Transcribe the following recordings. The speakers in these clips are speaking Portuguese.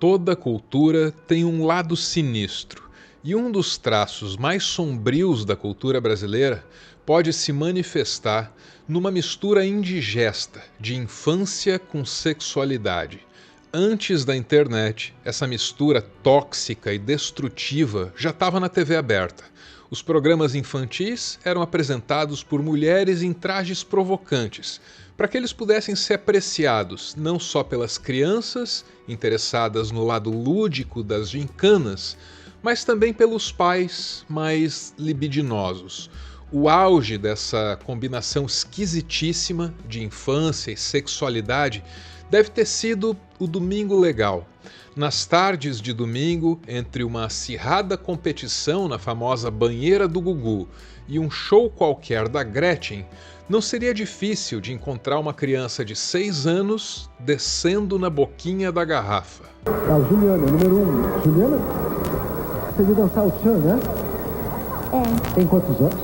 Toda cultura tem um lado sinistro, e um dos traços mais sombrios da cultura brasileira pode se manifestar numa mistura indigesta de infância com sexualidade. Antes da internet, essa mistura tóxica e destrutiva já estava na TV aberta. Os programas infantis eram apresentados por mulheres em trajes provocantes, para que eles pudessem ser apreciados não só pelas crianças interessadas no lado lúdico das gincanas, mas também pelos pais mais libidinosos. O auge dessa combinação esquisitíssima de infância e sexualidade deve ter sido o Domingo Legal. Nas tardes de domingo, entre uma acirrada competição na famosa banheira do Gugu e um show qualquer da Gretchen, não seria difícil de encontrar uma criança de 6 anos descendo na boquinha da garrafa. A Juliana, número 1. Juliana, você viu dançar o Tchan, né? É. Tem quantos anos?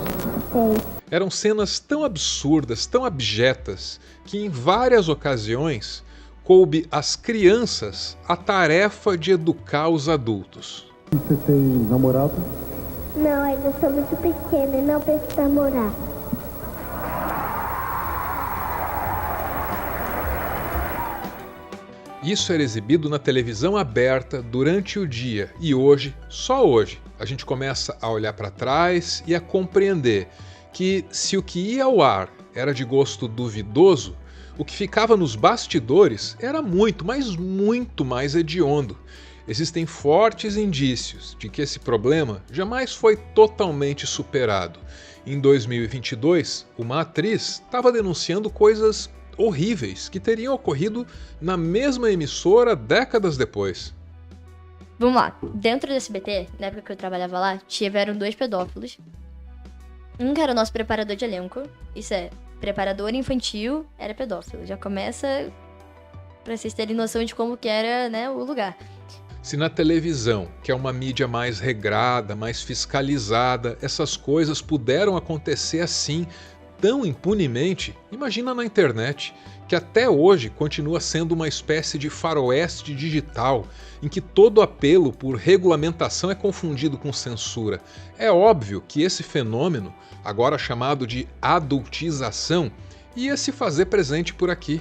Sei. Eram cenas tão absurdas, tão abjetas, que em várias ocasiões coube às crianças a tarefa de educar os adultos. Você tem namorado? Não, ainda sou muito pequena e não preciso namorar. Isso era exibido na televisão aberta durante o dia e hoje, só hoje, a gente começa a olhar para trás e a compreender que se o que ia ao ar era de gosto duvidoso, o que ficava nos bastidores era muito, mas muito mais hediondo. Existem fortes indícios de que esse problema jamais foi totalmente superado. Em 2022, uma atriz estava denunciando coisas horríveis que teriam ocorrido na mesma emissora décadas depois. Vamos lá, dentro do SBT, na época que eu trabalhava lá, tiveram 2 pedófilos. Um que era o nosso preparador de elenco, isso é, preparador infantil era pedófilo. Já começa pra vocês terem noção de como que era, né, o lugar. Se na televisão, que é uma mídia mais regrada, mais fiscalizada, essas coisas puderam acontecer assim, tão impunemente, imagina na internet, que até hoje continua sendo uma espécie de faroeste digital, em que todo apelo por regulamentação é confundido com censura. É óbvio que esse fenômeno, agora chamado de adultização, ia se fazer presente por aqui.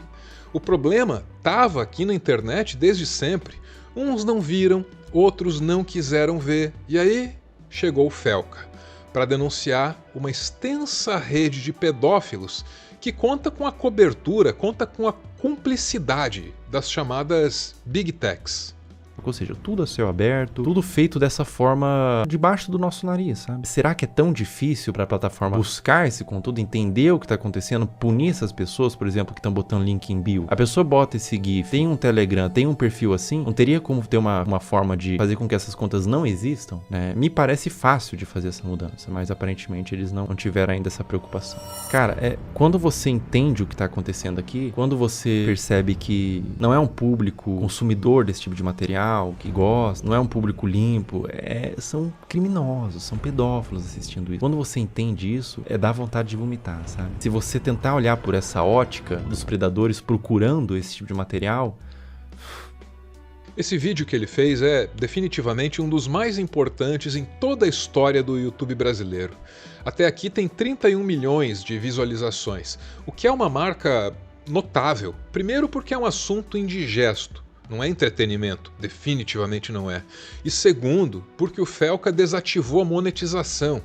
O problema estava aqui na internet desde sempre. Uns não viram, outros não quiseram ver, e aí chegou o Felca para denunciar uma extensa rede de pedófilos que conta com a cobertura, conta com a cumplicidade das chamadas Big Techs. Ou seja, tudo a céu aberto, tudo feito dessa forma debaixo do nosso nariz, sabe? Será que é tão difícil para a plataforma buscar esse conteúdo, entender o que está acontecendo, punir essas pessoas, por exemplo, que estão botando link em bio? A pessoa bota esse GIF, tem um Telegram, tem um perfil assim, não teria como ter uma forma de fazer com que essas contas não existam, né? Me parece fácil de fazer essa mudança, mas aparentemente eles não tiveram ainda essa preocupação. Cara, quando você entende o que está acontecendo aqui, quando você percebe que não é um público consumidor desse tipo de material, que gosta, não é um público limpo, são criminosos, são pedófilos assistindo isso. Quando você entende isso, dá vontade de vomitar, sabe? Se você tentar olhar por essa ótica dos predadores procurando esse tipo de material... Esse vídeo que ele fez é definitivamente um dos mais importantes em toda a história do YouTube brasileiro. Até aqui tem 31 milhões de visualizações, o que é uma marca notável. Primeiro porque é um assunto indigesto. Não é entretenimento, definitivamente não é. E segundo, porque o Felca desativou a monetização,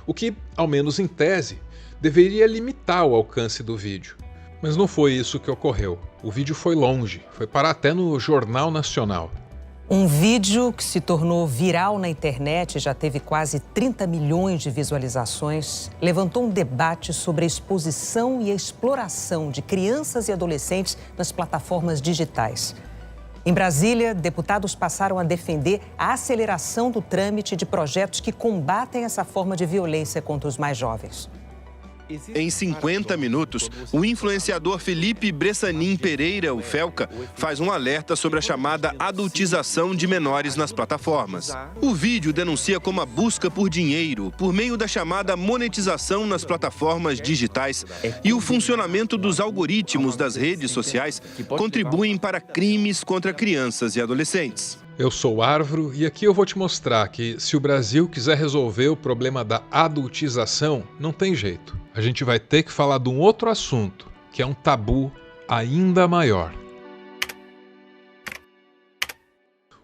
o que, ao menos em tese, deveria limitar o alcance do vídeo. Mas não foi isso que ocorreu. O vídeo foi longe, foi parar até no Jornal Nacional. Um vídeo que se tornou viral na internet, já teve quase 30 milhões de visualizações, levantou um debate sobre a exposição e a exploração de crianças e adolescentes nas plataformas digitais. Em Brasília, deputados passaram a defender a aceleração do trâmite de projetos que combatem essa forma de violência contra os mais jovens. Em 50 minutos, o influenciador Felipe Bressanin Pereira, o Felca, faz um alerta sobre a chamada adultização de menores nas plataformas. O vídeo denuncia como a busca por dinheiro, por meio da chamada monetização nas plataformas digitais e o funcionamento dos algoritmos das redes sociais contribuem para crimes contra crianças e adolescentes. Eu sou o Arvro e aqui eu vou te mostrar que se o Brasil quiser resolver o problema da adultização, não tem jeito. A gente vai ter que falar de um outro assunto, que é um tabu ainda maior.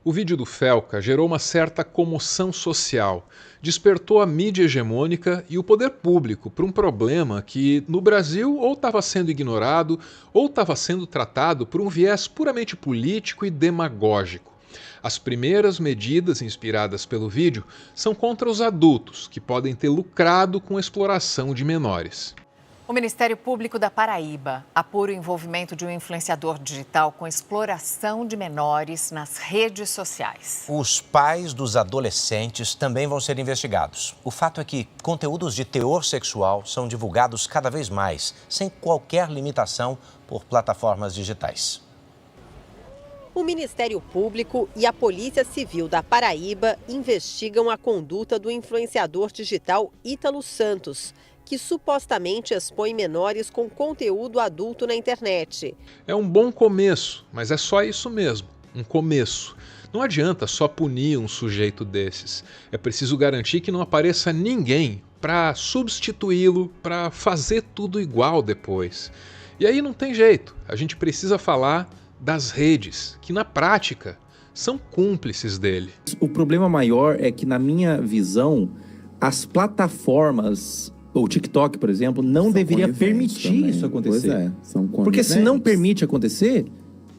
O vídeo do Felca gerou uma certa comoção social, despertou a mídia hegemônica e o poder público para um problema que, no Brasil, ou estava sendo ignorado ou estava sendo tratado por um viés puramente político e demagógico. As primeiras medidas inspiradas pelo vídeo são contra os adultos, que podem ter lucrado com a exploração de menores. O Ministério Público da Paraíba apura o envolvimento de um influenciador digital com exploração de menores nas redes sociais. Os pais dos adolescentes também vão ser investigados. O fato é que conteúdos de teor sexual são divulgados cada vez mais, sem qualquer limitação, por plataformas digitais. O Ministério Público e a Polícia Civil da Paraíba investigam a conduta do influenciador digital Ítalo Santos, que supostamente expõe menores com conteúdo adulto na internet. É um bom começo, mas é só isso mesmo, um começo. Não adianta só punir um sujeito desses. É preciso garantir que não apareça ninguém para substituí-lo, para fazer tudo igual depois. E aí não tem jeito, a gente precisa falar das redes, que na prática são cúmplices dele. O problema maior é que, na minha visão, as plataformas, o TikTok, por exemplo, não deveria permitir isso acontecer. Pois é, são porque se não permite acontecer,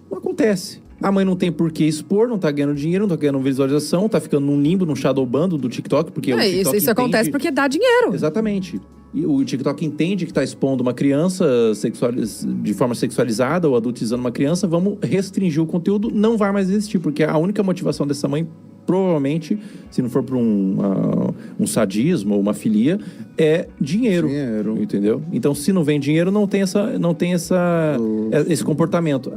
não acontece. A mãe não tem por que expor, não tá ganhando dinheiro, não tá ganhando visualização, tá ficando num limbo, num shadowban do TikTok, porque o TikTok isso acontece porque dá dinheiro. Exatamente. E o TikTok entende que está expondo uma criança de forma sexualizada ou adultizando uma criança, vamos restringir o conteúdo, não vai mais existir, porque a única motivação dessa mãe, provavelmente, se não for por um sadismo ou uma filia, é dinheiro. Entendeu? Então, se não vem dinheiro, não tem esse comportamento.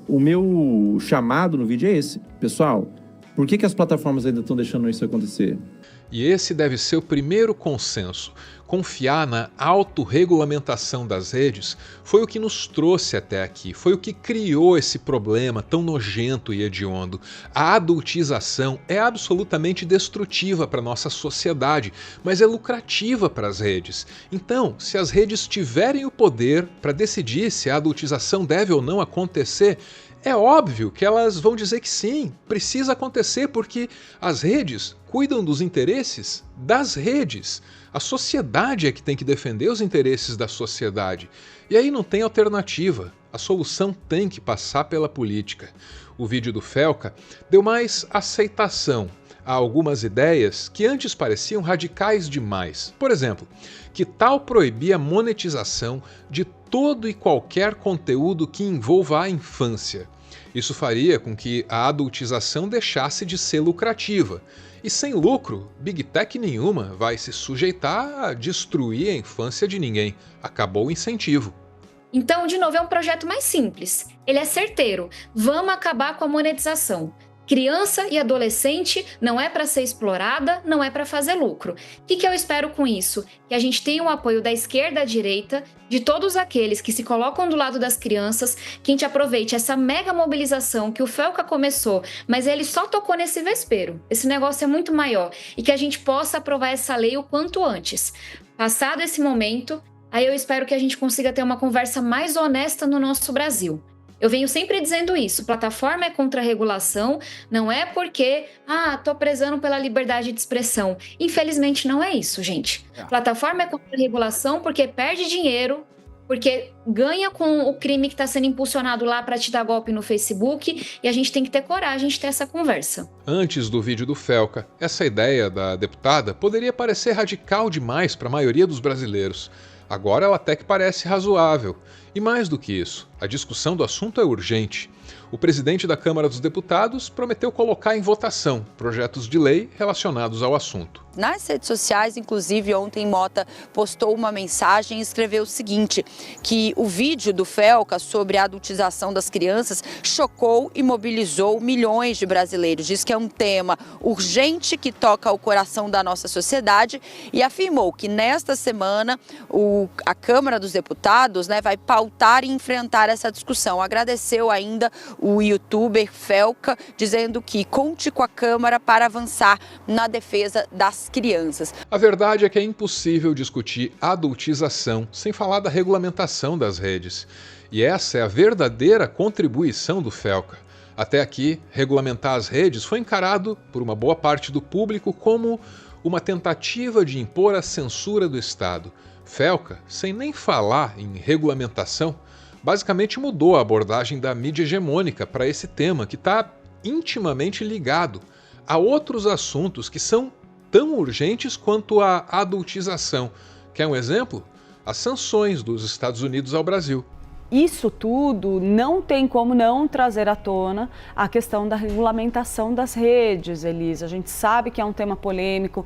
O meu chamado no vídeo é esse. Pessoal, por que as plataformas ainda estão deixando isso acontecer? E esse deve ser o primeiro consenso. Confiar na autorregulamentação das redes foi o que nos trouxe até aqui, foi o que criou esse problema tão nojento e hediondo. A adultização é absolutamente destrutiva para a nossa sociedade, mas é lucrativa para as redes. Então, se as redes tiverem o poder para decidir se a adultização deve ou não acontecer, é óbvio que elas vão dizer que sim, precisa acontecer porque as redes cuidam dos interesses das redes. A sociedade é que tem que defender os interesses da sociedade. E aí não tem alternativa. A solução tem que passar pela política. O vídeo do Felca deu mais aceitação a algumas ideias que antes pareciam radicais demais. Por exemplo, que tal proibir a monetização de todo e qualquer conteúdo que envolva a infância? Isso faria com que a adultização deixasse de ser lucrativa. E sem lucro, Big Tech nenhuma vai se sujeitar a destruir a infância de ninguém. Acabou o incentivo. Então, de novo, é um projeto mais simples. Ele é certeiro. Vamos acabar com a monetização. Criança e adolescente não é para ser explorada, não é para fazer lucro. O que eu espero com isso? Que a gente tenha o apoio da esquerda à direita, de todos aqueles que se colocam do lado das crianças, que a gente aproveite essa mega mobilização que o Felca começou, mas ele só tocou nesse vespeiro. Esse negócio é muito maior e que a gente possa aprovar essa lei o quanto antes. Passado esse momento, aí eu espero que a gente consiga ter uma conversa mais honesta no nosso Brasil. Eu venho sempre dizendo isso, plataforma é contra a regulação, não é porque, tô prezando pela liberdade de expressão. Infelizmente não é isso, gente. Plataforma é contra a regulação porque perde dinheiro, porque ganha com o crime que está sendo impulsionado lá para te dar golpe no Facebook, e a gente tem que ter coragem de ter essa conversa. Antes do vídeo do Felca, essa ideia da deputada poderia parecer radical demais para a maioria dos brasileiros. Agora ela até que parece razoável. E mais do que isso, a discussão do assunto é urgente. O presidente da Câmara dos Deputados prometeu colocar em votação projetos de lei relacionados ao assunto. Nas redes sociais, inclusive, ontem Mota postou uma mensagem e escreveu o seguinte, que o vídeo do Felca sobre a adultização das crianças chocou e mobilizou milhões de brasileiros. Diz que é um tema urgente que toca o coração da nossa sociedade e afirmou que nesta semana a Câmara dos Deputados vai pautar e enfrentar essa discussão. Agradeceu ainda o youtuber Felca, dizendo que conte com a Câmara para avançar na defesa das crianças. A verdade é que é impossível discutir adultização sem falar da regulamentação das redes. E essa é a verdadeira contribuição do Felca. Até aqui, regulamentar as redes foi encarado por uma boa parte do público como uma tentativa de impor a censura do Estado. Felca, sem nem falar em regulamentação, basicamente mudou a abordagem da mídia hegemônica para esse tema que está intimamente ligado a outros assuntos que são tão urgentes quanto a adultização. Quer um exemplo? As sanções dos Estados Unidos ao Brasil. Isso tudo não tem como não trazer à tona a questão da regulamentação das redes, Elisa. A gente sabe que é um tema polêmico,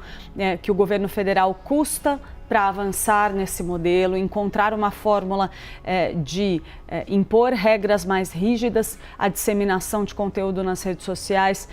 que o governo federal custa para avançar nesse modelo, encontrar uma fórmula de impor regras mais rígidas à disseminação de conteúdo nas redes sociais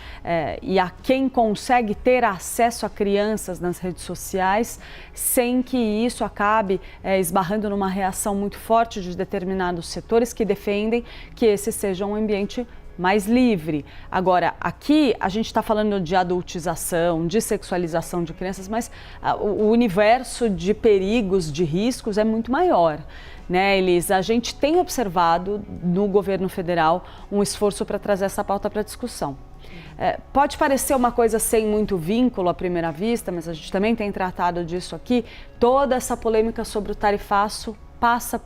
e a quem consegue ter acesso a crianças nas redes sociais, sem que isso acabe esbarrando numa reação muito forte de determinados setores que defendem que esse seja um ambiente mais livre. Agora, aqui a gente está falando de adultização, de sexualização de crianças, mas o universo de perigos, de riscos é muito maior, né, Elisa? A gente tem observado no governo federal um esforço para trazer essa pauta para discussão. Pode parecer uma coisa sem muito vínculo à primeira vista, mas a gente também tem tratado disso aqui. Toda essa polêmica sobre o tarifaço passa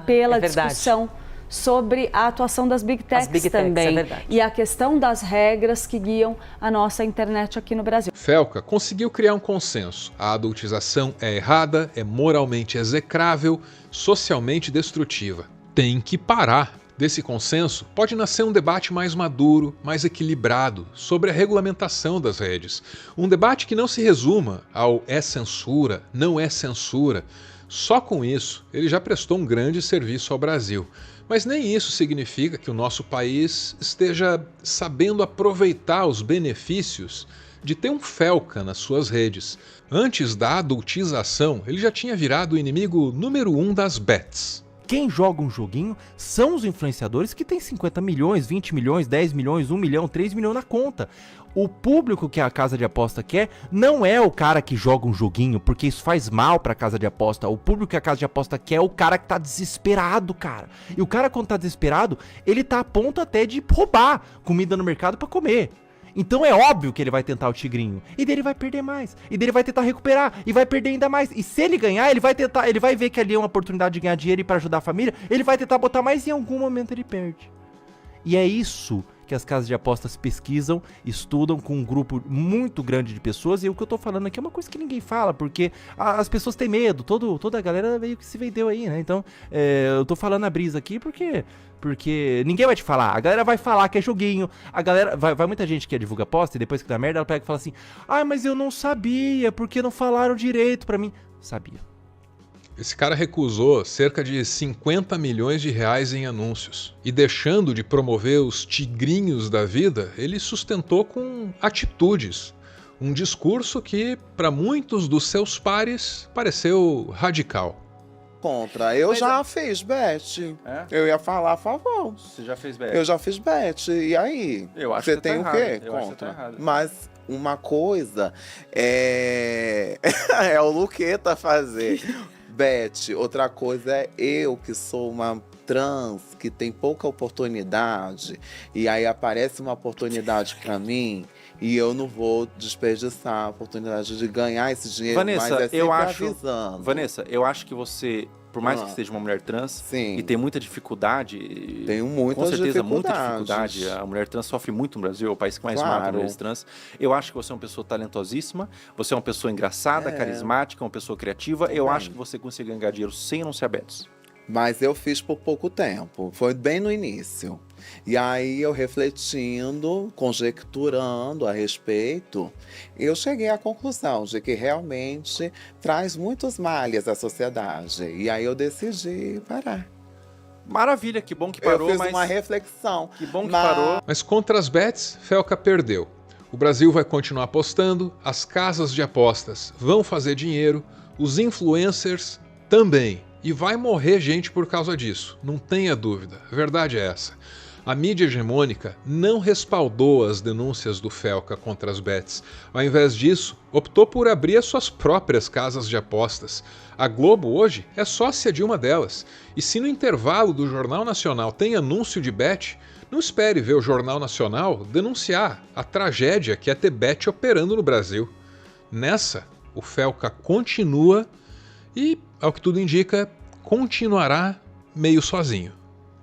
pela discussão sobre a atuação das Big Techs também, e a questão das regras que guiam a nossa internet aqui no Brasil. Felca conseguiu criar um consenso. A adultização é errada, é moralmente execrável, socialmente destrutiva. Tem que parar. Desse consenso, pode nascer um debate mais maduro, mais equilibrado, sobre a regulamentação das redes. Um debate que não se resuma ao é censura, não é censura. Só com isso, ele já prestou um grande serviço ao Brasil. Mas nem isso significa que o nosso país esteja sabendo aproveitar os benefícios de ter um Felca nas suas redes. Antes da adultização, ele já tinha virado o inimigo número 1 das bets. Quem joga um joguinho são os influenciadores que têm 50 milhões, 20 milhões, 10 milhões, 1 milhão, 3 milhões na conta. O público que a casa de aposta quer não é o cara que joga um joguinho, porque isso faz mal pra casa de aposta. O público que a casa de aposta quer é o cara que tá desesperado, cara. E o cara, quando tá desesperado, ele tá a ponto até de roubar comida no mercado pra comer. Então é óbvio que ele vai tentar o tigrinho. E dele vai perder mais. E dele vai tentar recuperar. E vai perder ainda mais. E se ele ganhar, ele vai ver que ali é uma oportunidade de ganhar dinheiro e pra ajudar a família. Ele vai tentar botar mais e em algum momento ele perde. E é isso que as casas de apostas pesquisam, estudam com um grupo muito grande de pessoas. E o que eu tô falando aqui é uma coisa que ninguém fala, porque as pessoas têm medo. Toda a galera meio que se vendeu aí, né? Então, eu tô falando a brisa aqui porque ninguém vai te falar. A galera vai falar que é joguinho. A galera vai muita gente que divulga aposta e depois que dá merda, ela pega e fala assim: mas eu não sabia, porque não falaram direito pra mim. Sabia. Esse cara recusou cerca de 50 milhões de reais em anúncios. E deixando de promover os tigrinhos da vida, ele sustentou com atitudes. Um discurso que, para muitos dos seus pares, pareceu radical. Contra. Eu já fiz bet. Eu ia falar a favor. Você já fez bet? Eu já fiz bet. E aí? Eu acho você que tem tá o quê? Errado. Eu Contra. acho que tá errado. Mas uma coisa é o Luqueta fazer bet. Outra coisa é eu, que sou uma trans, que tem pouca oportunidade, e aí aparece uma oportunidade pra mim, e eu não vou desperdiçar a oportunidade de ganhar esse dinheiro, Vanessa, mas é sempre avisando. Vanessa, eu acho que você, por mais que seja uma mulher trans, e tem muita dificuldade, tenho muitas com certeza muita dificuldades. dificuldade, a mulher trans sofre muito no Brasil, é o país que mais mata mulheres trans. Eu acho que você é uma pessoa talentosíssima, você é uma pessoa engraçada, carismática, uma pessoa criativa. Eu acho que você consegue ganhar dinheiro sem anunciar bets. Mas eu fiz por pouco tempo, foi bem no início. E aí eu refletindo, conjecturando a respeito, eu cheguei à conclusão de que realmente traz muitos males à sociedade. E aí eu decidi parar. Maravilha, que bom que parou. Eu fiz uma reflexão. Que bom que parou. Mas contra as bets, Felca perdeu. O Brasil vai continuar apostando, as casas de apostas vão fazer dinheiro, os influencers também. E vai morrer gente por causa disso, não tenha dúvida, a verdade é essa. A mídia hegemônica não respaldou as denúncias do Felca contra as bets. Ao invés disso, optou por abrir as suas próprias casas de apostas. A Globo hoje é sócia de uma delas. E se no intervalo do Jornal Nacional tem anúncio de bet, não espere ver o Jornal Nacional denunciar a tragédia que é ter bet operando no Brasil. Nessa, o Felca continua e, ao que tudo indica, continuará meio sozinho.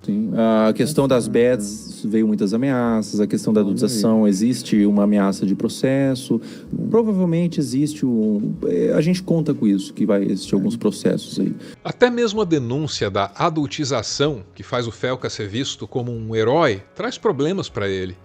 Sim, a questão das bets veio muitas ameaças, a questão da adultização, existe uma ameaça de processo, provavelmente existe a gente conta com isso, que vai existir alguns processos aí. Até mesmo a denúncia da adultização, que faz o Felca ser visto como um herói, traz problemas para ele.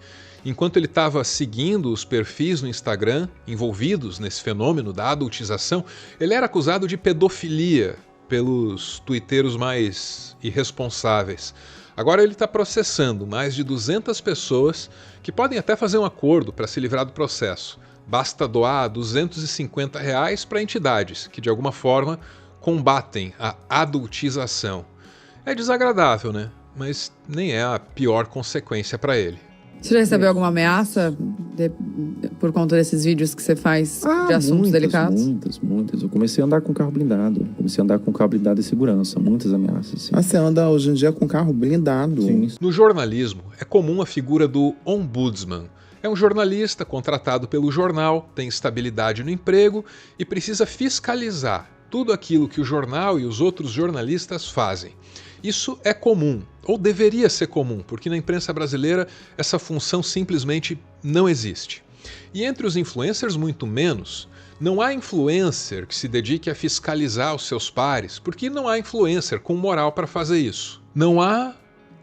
Enquanto ele estava seguindo os perfis no Instagram envolvidos nesse fenômeno da adultização, ele era acusado de pedofilia pelos tuiteiros mais irresponsáveis. Agora ele está processando mais de 200 pessoas que podem até fazer um acordo para se livrar do processo. Basta doar R$ 250 para entidades que, de alguma forma, combatem a adultização. É desagradável, né? Mas nem é a pior consequência para ele. Você já recebeu alguma ameaça por conta desses vídeos que você faz de assuntos delicados? Muitas. Eu comecei a andar com carro blindado. Comecei a andar com carro blindado de segurança. Muitas ameaças. Sim. Você anda hoje em dia com carro blindado? Sim. No jornalismo, é comum a figura do ombudsman. É um jornalista contratado pelo jornal, tem estabilidade no emprego e precisa fiscalizar tudo aquilo que o jornal e os outros jornalistas fazem. Isso é comum, ou deveria ser comum, porque na imprensa brasileira essa função simplesmente não existe. E entre os influencers, muito menos. Não há influencer que se dedique a fiscalizar os seus pares, porque não há influencer com moral para fazer isso. Não há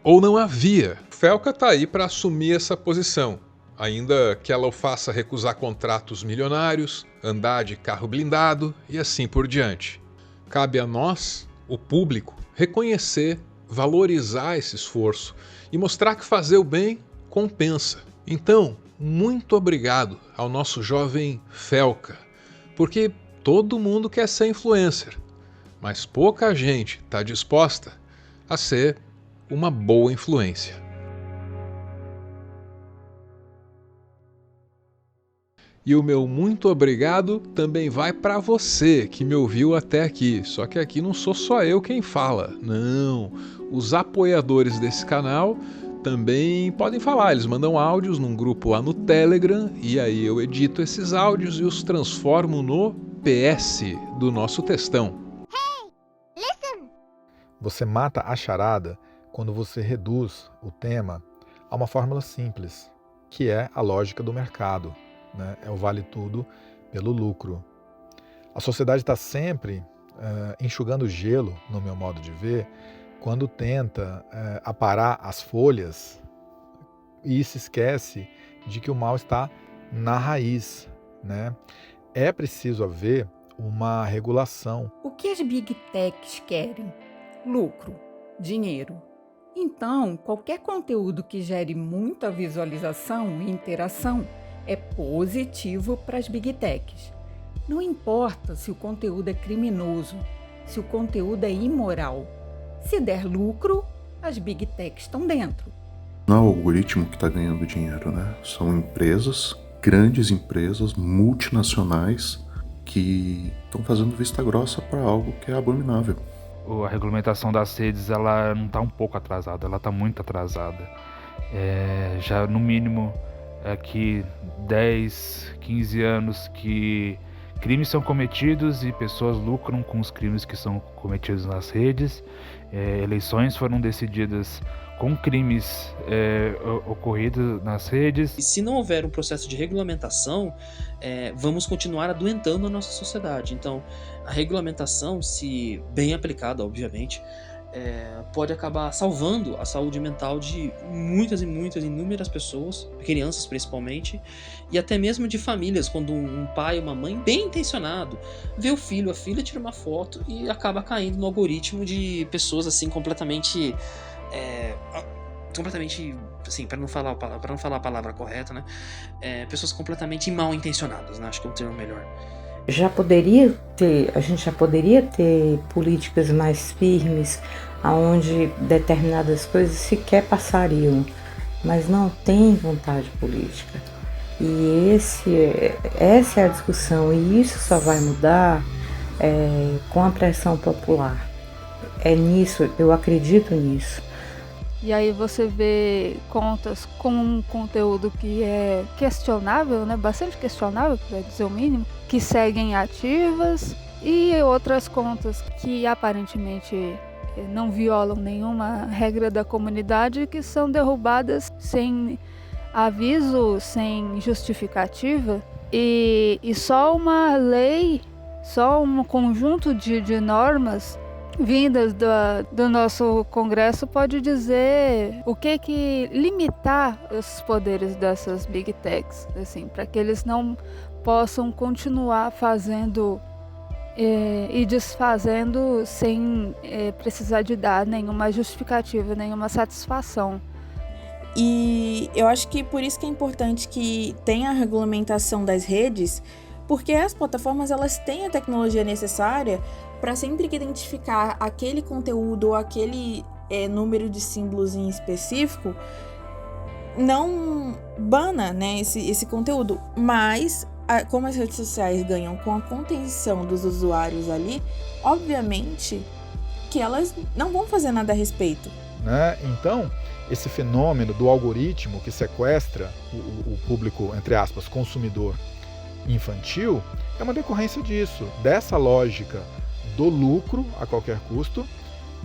ou não havia. O Felca está aí para assumir essa posição, ainda que ela o faça recusar contratos milionários, andar de carro blindado e assim por diante. Cabe a nós, o público, reconhecer, valorizar esse esforço e mostrar que fazer o bem compensa. Então, muito obrigado ao nosso jovem Felca, porque todo mundo quer ser influencer, mas pouca gente está disposta a ser uma boa influência. E o meu muito obrigado também vai para você que me ouviu até aqui. Só que aqui não sou só eu quem fala, não. Os apoiadores desse canal também podem falar. Eles mandam áudios num grupo lá no Telegram e aí eu edito esses áudios e os transformo no PS do nosso textão. Hey, listen! Você mata a charada quando você reduz o tema a uma fórmula simples, que é a lógica do mercado. É o vale tudo pelo lucro. A sociedade está sempre enxugando gelo, no meu modo de ver, quando tenta aparar as folhas e se esquece de que o mal está na raiz. É preciso haver uma regulação. O que as Big Techs querem? Lucro, dinheiro. Então, qualquer conteúdo que gere muita visualização e interação é positivo para as Big Techs. Não importa se o conteúdo é criminoso, se o conteúdo é imoral. Se der lucro, as Big Techs estão dentro. Não é o algoritmo que está ganhando dinheiro, né? São empresas, grandes empresas, multinacionais, que estão fazendo vista grossa para algo que é abominável. A regulamentação das redes, ela não está um pouco atrasada, ela está muito atrasada. Já no mínimo aqui 10, 15 anos que crimes são cometidos e pessoas lucram com os crimes que são cometidos nas redes. Eleições foram decididas com crimes ocorridos nas redes. E se não houver um processo de regulamentação, vamos continuar adoentando a nossa sociedade. Então, a regulamentação, se bem aplicada, obviamente, pode acabar salvando a saúde mental de inúmeras pessoas, crianças principalmente, e até mesmo de famílias, quando um pai ou uma mãe bem intencionado vê o filho, a filha, tira uma foto e acaba caindo no algoritmo de pessoas assim completamente, assim, para não falar a palavra correta, né? Pessoas completamente mal intencionadas, né? Acho que é um termo melhor. A gente já poderia ter políticas mais firmes, onde determinadas coisas sequer passariam mas não tem vontade política. E essa é a discussão, e isso só vai mudar com a pressão popular. É nisso, eu acredito nisso. E aí você vê contas com um conteúdo que é questionável, né? Bastante questionável, para dizer o mínimo, que seguem ativas, e outras contas que aparentemente não violam nenhuma regra da comunidade, que são derrubadas sem aviso, sem justificativa, e só uma lei, só um conjunto de normas vindas do nosso Congresso pode dizer o que limitar os poderes dessas Big Techs, assim, para que eles não possam continuar fazendo e desfazendo sem precisar de dar nenhuma justificativa, nenhuma satisfação. E eu acho que por isso que é importante que tenha a regulamentação das redes, porque as plataformas elas têm a tecnologia necessária para sempre que identificar aquele conteúdo ou aquele número de símbolos em específico, não bana, né, esse conteúdo. Mas, como as redes sociais ganham com a contenção dos usuários ali, obviamente que elas não vão fazer nada a respeito. Né? Então, esse fenômeno do algoritmo que sequestra o público, entre aspas, consumidor infantil, é uma decorrência disso, dessa lógica do lucro a qualquer custo,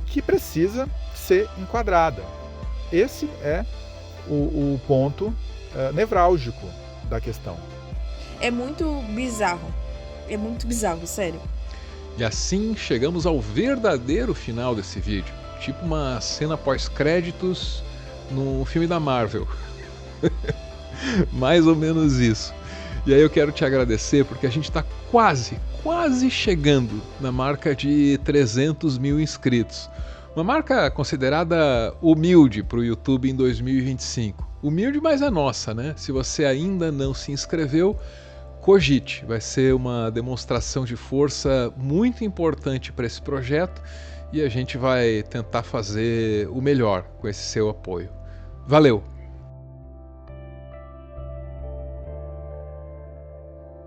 que precisa ser enquadrada. Esse é o ponto nevrálgico da questão. É muito bizarro, sério. E assim chegamos ao verdadeiro final desse vídeo, tipo uma cena pós-créditos no filme da Marvel. Mais ou menos isso. E aí eu quero te agradecer porque a gente está quase chegando na marca de 300 mil inscritos. Uma marca considerada humilde para o YouTube em 2025. Humilde, mas é nossa, né? Se você ainda não se inscreveu, cogite. Vai ser uma demonstração de força muito importante para esse projeto e a gente vai tentar fazer o melhor com esse seu apoio. Valeu!